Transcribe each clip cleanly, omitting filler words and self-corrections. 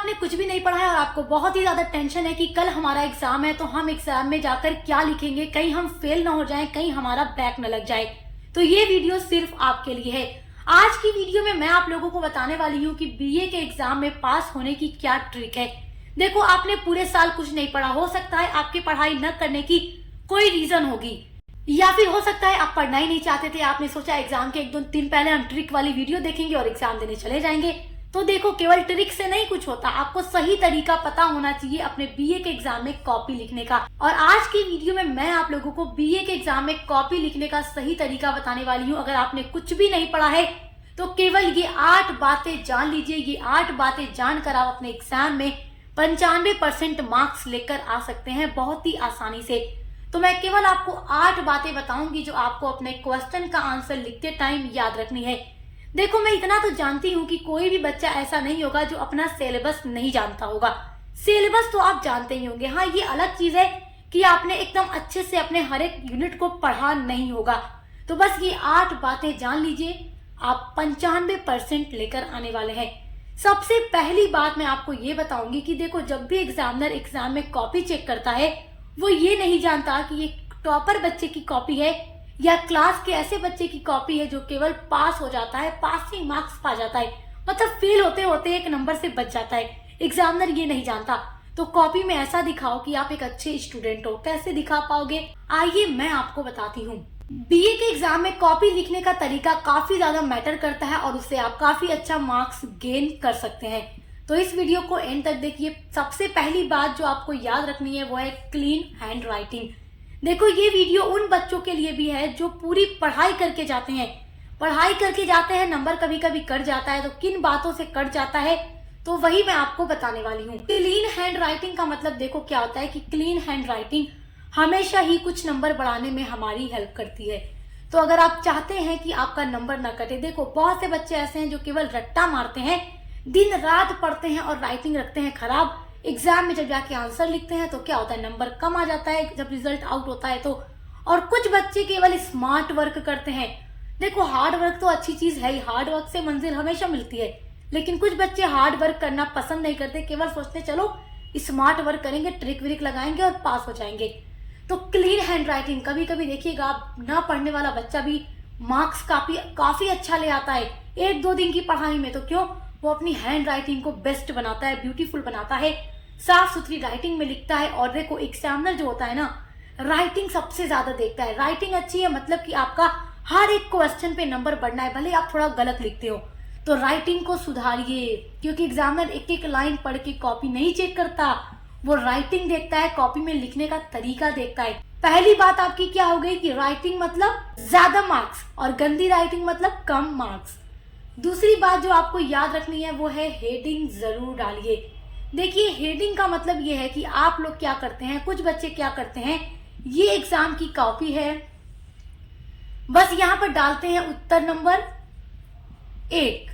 आपने कुछ भी नहीं पढ़ा है और आपको बहुत ही ज्यादा टेंशन है कि कल हमारा एग्जाम है तो हम एग्जाम में जाकर क्या लिखेंगे, कहीं हम फेल ना हो जाएं, कहीं हमारा बैक न लग जाए, तो ये वीडियो सिर्फ आपके लिए है। आज की वीडियो में मैं आप लोगों को बताने वाली हूँ कि बीए के एग्जाम में पास होने की क्या ट्रिक है। देखो, आपने पूरे साल कुछ नहीं पढ़ा, हो सकता है आपकी पढ़ाई न करने की कोई रीजन होगी, या फिर हो सकता है आप पढ़ना ही नहीं चाहते थे। आपने सोचा एग्जाम के एक दो दिन पहले हम ट्रिक वाली वीडियो देखेंगे और एग्जाम देने चले जाएंगे। तो देखो, केवल ट्रिक से नहीं कुछ होता, आपको सही तरीका पता होना चाहिए अपने बीए के एग्जाम में कॉपी लिखने का। और आज की वीडियो में मैं आप लोगों को बीए के एग्जाम में कॉपी लिखने का सही तरीका बताने वाली हूँ। अगर आपने कुछ भी नहीं पढ़ा है तो केवल ये 8 बातें जान लीजिए। ये 8 बातें जानकर आप अपने एग्जाम में 95% मार्क्स लेकर आ सकते हैं बहुत ही आसानी से। तो मैं केवल आपको 8 बातें बताऊंगी जो आपको अपने क्वेश्चन का आंसर लिखते टाइम याद रखनी है। देखो, मैं इतना तो जानती हूँ कि कोई भी बच्चा ऐसा नहीं होगा जो अपना सिलेबस नहीं जानता होगा। सिलेबस तो आप जानते ही होंगे। हाँ, ये अलग चीज है कि आपने एकदम अच्छे से अपने हर एक यूनिट को पढ़ा नहीं होगा। तो बस ये 8 बातें जान लीजिए, आप 95% लेकर आने वाले हैं। सबसे पहली बात मैं आपको ये बताऊंगी कि देखो, जब भी एग्जामिनर एग्जाम में कॉपी चेक करता है वो ये नहीं जानता कि ये टॉपर बच्चे की कॉपी है या क्लास के ऐसे बच्चे की कॉपी है जो केवल पास हो जाता है, पासिंग मार्क्स पा जाता है, मतलब फेल होते होते एक नंबर से बच जाता है। एग्जामिनर ये नहीं जानता। तो कॉपी में ऐसा दिखाओ कि आप एक अच्छे स्टूडेंट हो। कैसे दिखा पाओगे, आइए मैं आपको बताती हूँ। बीए के एग्जाम में कॉपी लिखने का तरीका काफी ज्यादा मैटर करता है और उससे आप काफी अच्छा मार्क्स गेन कर सकते हैं। तो इस वीडियो को एंड तक देखिए। सबसे पहली बात जो आपको याद रखनी है वो है क्लीन हैंड राइटिंग। देखो, ये वीडियो उन बच्चों के लिए भी है जो पूरी पढ़ाई करके जाते हैं। पढ़ाई करके जाते हैं, नंबर कभी कभी कट जाता है, तो किन बातों से कट जाता है तो वही मैं आपको बताने वाली हूँ। क्लीन हैंड राइटिंग का मतलब देखो क्या होता है कि क्लीन हैंड राइटिंग हमेशा ही कुछ नंबर बढ़ाने में हमारी हेल्प करती है। तो अगर आप चाहते हैं कि आपका नंबर न कटे, देखो बहुत से बच्चे ऐसे हैं जो केवल रट्टा मारते हैं, दिन रात पढ़ते हैं और राइटिंग रखते हैं खराब। एग्जाम में जब जाके आंसर लिखते हैं तो क्या होता है, नंबर कम आ जाता है जब रिजल्ट आउट होता है तो। और कुछ बच्चे केवल स्मार्ट वर्क करते हैं। देखो, हार्ड वर्क तो अच्छी चीज है ही, हार्ड वर्क से मंजिल हमेशा मिलती है, लेकिन कुछ बच्चे हार्ड वर्क करना पसंद नहीं करते, केवल सोचते चलो स्मार्ट वर्क करेंगे, ट्रिक व्रिक लगाएंगे और पास हो जाएंगे। तो क्लीन हैंड राइटिंग, कभी कभी देखिएगा आप ना पढ़ने वाला बच्चा भी मार्क्स काफी अच्छा ले आता है 1-2 दिन की पढ़ाई में। तो क्यों, वो अपनी हैंड राइटिंग को बेस्ट बनाता है, ब्यूटीफुल बनाता है, साफ सुथरी राइटिंग में लिखता है। और देखो, एग्जामिनर जो होता है ना, राइटिंग सबसे ज्यादा देखता है। राइटिंग अच्छी है मतलब कि आपका हर एक क्वेश्चन पे नंबर बढ़ना है, भले आप थोड़ा गलत लिखते हो। तो राइटिंग को सुधारिए, क्योंकि एग्जामिनर एक एक लाइन पढ़ के कॉपी नहीं चेक करता, वो राइटिंग देखता है, कॉपी में लिखने का तरीका देखता है। पहली बात आपकी क्या हो गई कि राइटिंग मतलब ज्यादा मार्क्स और गंदी राइटिंग मतलब कम मार्क्स। दूसरी बात जो आपको याद रखनी है वो है हेडिंग जरूर डालिए। देखिए, हेडिंग का मतलब ये है कि आप लोग क्या करते हैं, कुछ बच्चे क्या करते हैं, ये एग्जाम की कॉपी है, बस यहाँ पर डालते हैं उत्तर नंबर 1,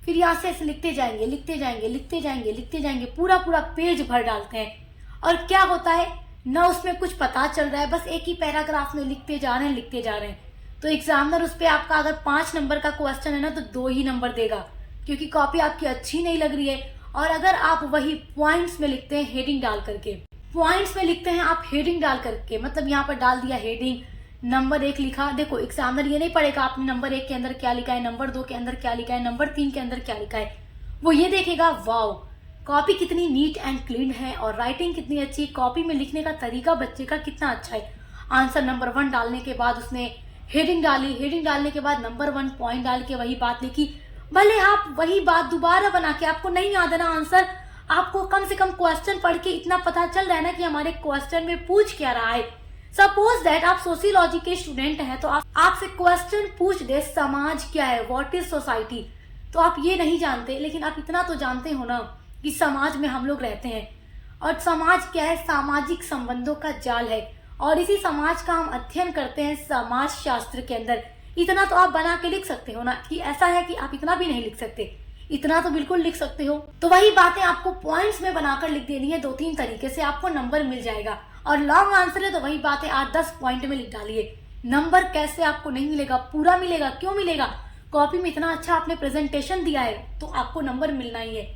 फिर यहाँ से ऐसे लिखते जाएंगे लिखते जाएंगे लिखते जाएंगे लिखते जाएंगे, पूरा पूरा पेज भर डालते हैं। और क्या होता है ना, उसमें कुछ पता चल रहा है, बस एक ही पैराग्राफ में लिखते जा रहे हैं लिखते जा रहे हैं। तो एग्जामिनर उस पे आपका अगर 5 नंबर का क्वेश्चन है ना तो 2 ही नंबर देगा, क्योंकि कॉपी आपकी अच्छी नहीं लग रही है। और अगर आप वही पॉइंट्स में लिखते हैं हेडिंग डाल करके, पॉइंट्स में लिखते हैं आप हेडिंग डाल करके, मतलब यहाँ पर डाल दिया हेडिंग, नंबर 1 लिखा। देखो, एग्जामिनर ये नहीं पढ़ेगा आपने नंबर 1 के अंदर क्या लिखा है, नंबर 2 के अंदर क्या लिखा है, नंबर 3 के अंदर क्या लिखा है। वो ये देखेगा, वाओ कॉपी कितनी नीट एंड क्लीन है और राइटिंग कितनी अच्छी, कॉपी में लिखने का तरीका बच्चे का कितना अच्छा है। आंसर नंबर 1 डालने के बाद उसने हेडिंग डाली, हेडिंग डालने के बाद नंबर 1 पॉइंट डाल के वही बात लिखी। भले आप वही बात दोबारा बना के, आपको नहीं याद है ना आंसर, आपको कम से कम क्वेश्चन पढ़ के इतना पता चल रहा है ना कि हमारे क्वेश्चन में पूछ क्या रहा है। सपोज दैट आप सोशियोलॉजी के स्टूडेंट हैं तो आपसे क्वेश्चन पूछ दे समाज क्या है, व्हाट इज सोसाइटी, तो आप ये नहीं जानते, लेकिन आप इतना तो जानते हो ना कि समाज में हम लोग रहते हैं और समाज क्या है, सामाजिक संबंधों का जाल है और इसी समाज का हम अध्ययन करते हैं समाज शास्त्र के अंदर। इतना तो आप बना के लिख सकते हो ना, कि ऐसा है कि आप इतना भी नहीं लिख सकते, इतना तो बिल्कुल लिख सकते हो। तो वही बातें आपको पॉइंट्स में बनाकर लिख देनी है, 2-3 तरीके से आपको नंबर मिल जाएगा। और लॉन्ग आंसर है तो वही बातें 8-10 पॉइंट में लिख डालिए। नंबर कैसे आपको नहीं मिलेगा, पूरा मिलेगा। क्यों मिलेगा, कॉपी में इतना अच्छा आपने प्रेजेंटेशन दिया है तो आपको नंबर मिलना ही है।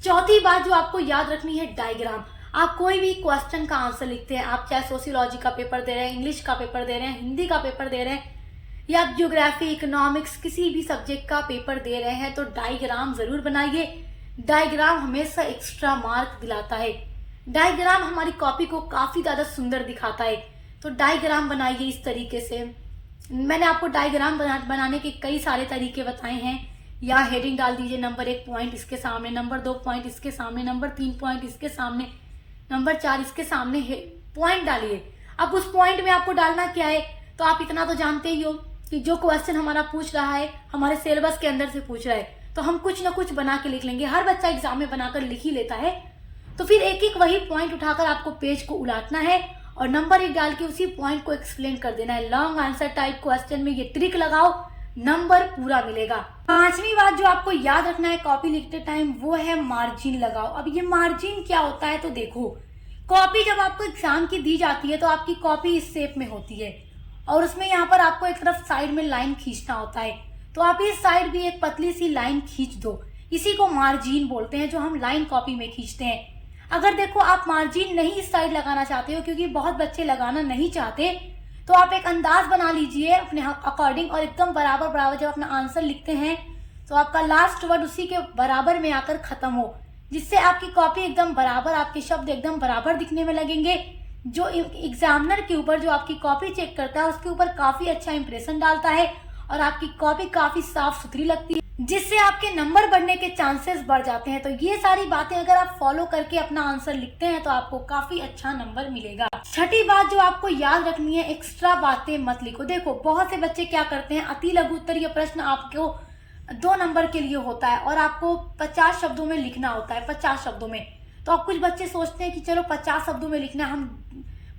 चौथी बात जो आपको याद रखनी है, डायग्राम। आप कोई भी क्वेश्चन का आंसर लिखते हैं, आप चाहे सोशियोलॉजी का पेपर दे रहे हैं, इंग्लिश का पेपर दे रहे हैं, हिंदी का पेपर दे रहे हैं, या आप ज्योग्राफी, इकोनॉमिक्स, किसी भी सब्जेक्ट का पेपर दे रहे हैं, तो डायग्राम जरूर बनाइए। डायग्राम हमेशा एक्स्ट्रा मार्क दिलाता है। डायग्राम हमारी कॉपी को काफी ज्यादा सुंदर दिखाता है, तो डायग्राम बनाइए इस तरीके से। मैंने आपको डायग्राम बनाने के कई सारे तरीके बताए हैं। यहाँ हेडिंग डाल दीजिए, नंबर 1 पॉइंट इसके सामने, नंबर 2 पॉइंट इसके सामने, नंबर 3 पॉइंट इसके सामने, नंबर 4 इसके सामने पॉइंट डालिए। अब उस पॉइंट में आपको डालना क्या है, तो आप इतना तो जानते ही हो कि जो क्वेश्चन हमारा पूछ रहा है हमारे सिलेबस के अंदर से पूछ रहा है, तो हम कुछ ना कुछ बना के लिख लेंगे। हर बच्चा एग्जाम में बनाकर लिख ही लेता है। तो फिर एक एक वही पॉइंट उठाकर आपको पेज को उलाटना है और नंबर 1 डाल के उसी पॉइंट को एक्सप्लेन कर देना है। लॉन्ग आंसर टाइप क्वेश्चन में ये ट्रिक लगाओ, नंबर पूरा मिलेगा। पांचवी बात जो आपको याद रखना है कॉपी लिखते टाइम, वो है मार्जिन लगाओ। अब ये मार्जिन क्या होता है, तो देखो, कॉपी जब आपको एग्जाम की दी जाती है तो आपकी कॉपी इस शेप में होती है और उसमें यहाँ पर आपको एक तरफ साइड में लाइन खींचना होता है, तो आप इस साइड भी एक पतली सी लाइन खींच दो। इसी को मार्जिन बोलते हैं, जो हम लाइन कॉपी में खींचते हैं। अगर देखो आप मार्जिन नहीं इस साइड लगाना चाहते हो, क्योंकि बहुत बच्चे लगाना नहीं चाहते, तो आप एक अंदाज बना लीजिए अपने अकॉर्डिंग और एकदम बराबर बराबर जब अपना आंसर लिखते हैं तो आपका लास्ट वर्ड उसी के बराबर में आकर खत्म हो, जिससे आपकी कॉपी एकदम बराबर, आपके शब्द एकदम बराबर दिखने में लगेंगे। जो एग्जामिनर के ऊपर, जो आपकी कॉपी चेक करता है, उसके ऊपर काफी अच्छा इंप्रेशन डालता है और आपकी कॉपी काफी साफ सुथरी लगती है, जिससे आपके नंबर बढ़ने के चांसेस बढ़ जाते हैं। तो ये सारी बातें अगर आप फॉलो करके अपना आंसर लिखते हैं तो आपको काफी अच्छा नंबर मिलेगा। छठी बात जो आपको याद रखनी है, एक्स्ट्रा बातें मत लिखो। देखो, बहुत से बच्चे क्या करते हैं, अति लघु उत्तरीय प्रश्न आपको 2 नंबर के लिए होता है और आपको 50 शब्दों में लिखना होता है, 50 शब्दों में। तो अब कुछ बच्चे सोचते हैं कि चलो 50 शब्दों में लिखना, हम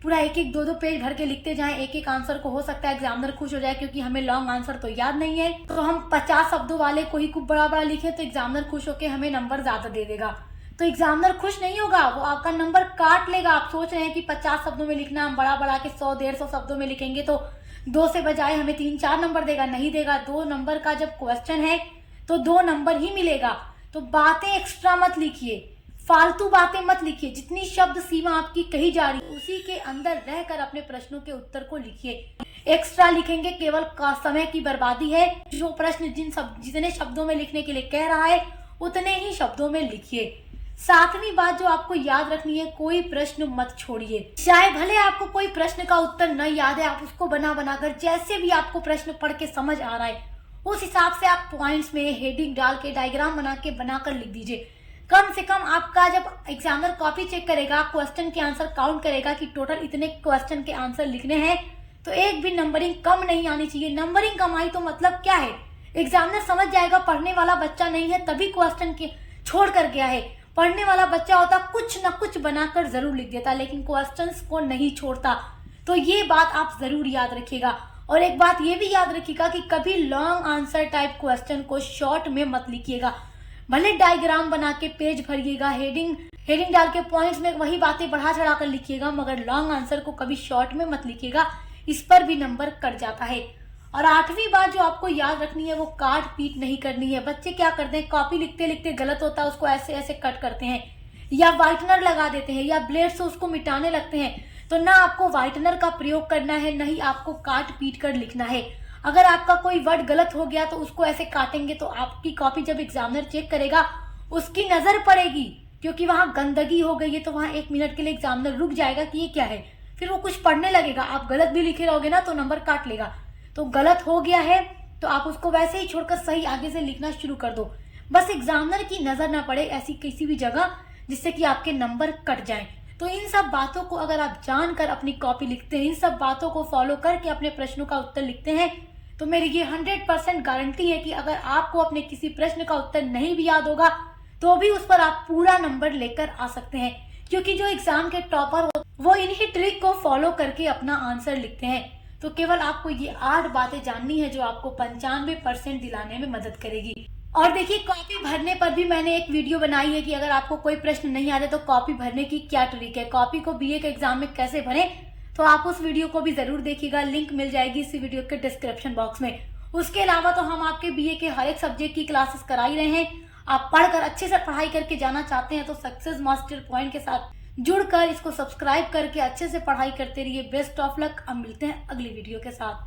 पूरा एक एक 2-2 पेज भर के लिखते जाएं एक एक आंसर को, हो सकता है एग्जामिनर खुश हो जाए क्योंकि हमें लॉन्ग आंसर तो याद नहीं है, तो हम 50 शब्दों वाले को ही खूब बड़ा बड़ा लिखे तो एग्जामिनर खुश होकर हमें नंबर ज्यादा दे देगा। तो एग्जामिनर खुश नहीं होगा, वो आपका नंबर काट लेगा। आप सोच रहे हैं कि 50 शब्दों में लिखना, हम बड़ा बड़ा के 100-150 शब्दों में लिखेंगे तो 2 से बजाय हमें 3-4 नंबर देगा, नहीं देगा। 2 नंबर का जब क्वेश्चन है तो 2 नंबर ही मिलेगा। तो बातें एक्स्ट्रा मत लिखिए, फालतू बातें मत लिखिए। जितनी शब्द सीमा आपकी कही जा रही है उसी के अंदर रहकर अपने प्रश्नों के उत्तर को लिखिए। एक्स्ट्रा लिखेंगे केवल समय की बर्बादी है। जो प्रश्न जितने शब्दों में लिखने के लिए कह रहा है उतने ही शब्दों में लिखिए। 7वीं बात जो आपको याद रखनी है, कोई प्रश्न मत छोड़िए। चाहे भले आपको कोई प्रश्न का उत्तर न याद है, आप उसको बना बनाकर जैसे भी आपको प्रश्न पढ़ के समझ आ रहा है उस हिसाब से आप पॉइंट्स में हेडिंग डाल के डायग्राम बनाकर लिख दीजिए। कम से कम आपका जब एग्जामिनर कॉपी चेक करेगा, क्वेश्चन के आंसर काउंट करेगा कि टोटल इतने क्वेश्चन के आंसर लिखने हैं, तो एक भी नंबरिंग कम नहीं आनी चाहिए। नंबरिंग कम आई तो मतलब क्या है, एग्जामिनर समझ जाएगा पढ़ने वाला बच्चा नहीं है तभी क्वेश्चन के छोड़ कर गया है। पढ़ने वाला बच्चा होता कुछ न कुछ बनाकर जरूर लिख देता, लेकिन क्वेश्चंस को नहीं छोड़ता। तो ये बात आप जरूर याद रखिएगा। और एक बात ये भी याद रखिएगा कि कभी लॉन्ग आंसर टाइप क्वेश्चन को शॉर्ट में मत लिखिएगा। भले डायग्राम बना के पेज भरिएगा, हेडिंग डाल के पॉइंट्स में वही बातें बढ़ा चढ़ा कर लिखिएगा, मगर लॉन्ग आंसर को कभी शॉर्ट में मत लिखिएगा, इस पर भी नंबर कट जाता है। और 8वीं बात जो आपको याद रखनी है, वो काट पीट नहीं करनी है। बच्चे क्या करते हैं, कॉपी लिखते लिखते गलत होता है उसको ऐसे ऐसे कट करते हैं, या व्हाइटनर लगा देते हैं, या ब्लेड से उसको मिटाने लगते हैं। तो ना आपको व्हाइटनर का प्रयोग करना है, न ही आपको काट पीट कर लिखना है। अगर आपका कोई वर्ड गलत हो गया तो उसको ऐसे काटेंगे तो आपकी कॉपी जब एग्जामिनर चेक करेगा उसकी नजर पड़ेगी, क्योंकि वहां गंदगी हो गई है, तो वहां 1 मिनट के लिए एग्जामिनर रुक जाएगा कि ये क्या है, फिर वो कुछ पढ़ने लगेगा। आप गलत भी लिखे रहोगे ना तो नंबर काट लेगा। तो गलत हो गया है तो आप उसको वैसे ही छोड़कर सही आगे से लिखना शुरू कर दो, बस एग्जामिनर की नजर ना पड़े ऐसी किसी भी जगह जिससे कि आपके नंबर कट जाएं। तो इन सब बातों को अगर आप जानकर अपनी कॉपी लिखते हैं, इन सब बातों को फॉलो करके अपने प्रश्नों का उत्तर लिखते हैं, तो मेरी ये 100% गारंटी है कि अगर आपको अपने किसी प्रश्न का उत्तर नहीं भी याद होगा तो भी उस पर आप पूरा नंबर लेकर आ सकते हैं, क्योंकि जो एग्जाम के टॉपर वो इन्हीं ट्रिक को फॉलो करके अपना आंसर लिखते हैं। तो केवल आपको ये 8 बातें जाननी है जो आपको 95% दिलाने में मदद करेगी। और देखिए, कॉपी भरने पर भी मैंने एक वीडियो बनाई है कि अगर आपको कोई प्रश्न नहीं आता तो कॉपी भरने की क्या ट्रिक है, कॉपी को बीए के एग्जाम में कैसे भरें, तो आप उस वीडियो को भी जरूर देखिएगा। लिंक मिल जाएगी इसी वीडियो के डिस्क्रिप्शन बॉक्स में। उसके अलावा तो हम आपके बीए के हर एक सब्जेक्ट की क्लासेस करा ही रहे हैं। आप पढ़कर अच्छे से पढ़ाई करके जाना चाहते हैं तो सक्सेस मास्टर पॉइंट के साथ जुड़कर इसको सब्सक्राइब करके अच्छे से पढ़ाई करते रहिए। Best of luck. अब मिलते हैं अगली वीडियो के साथ।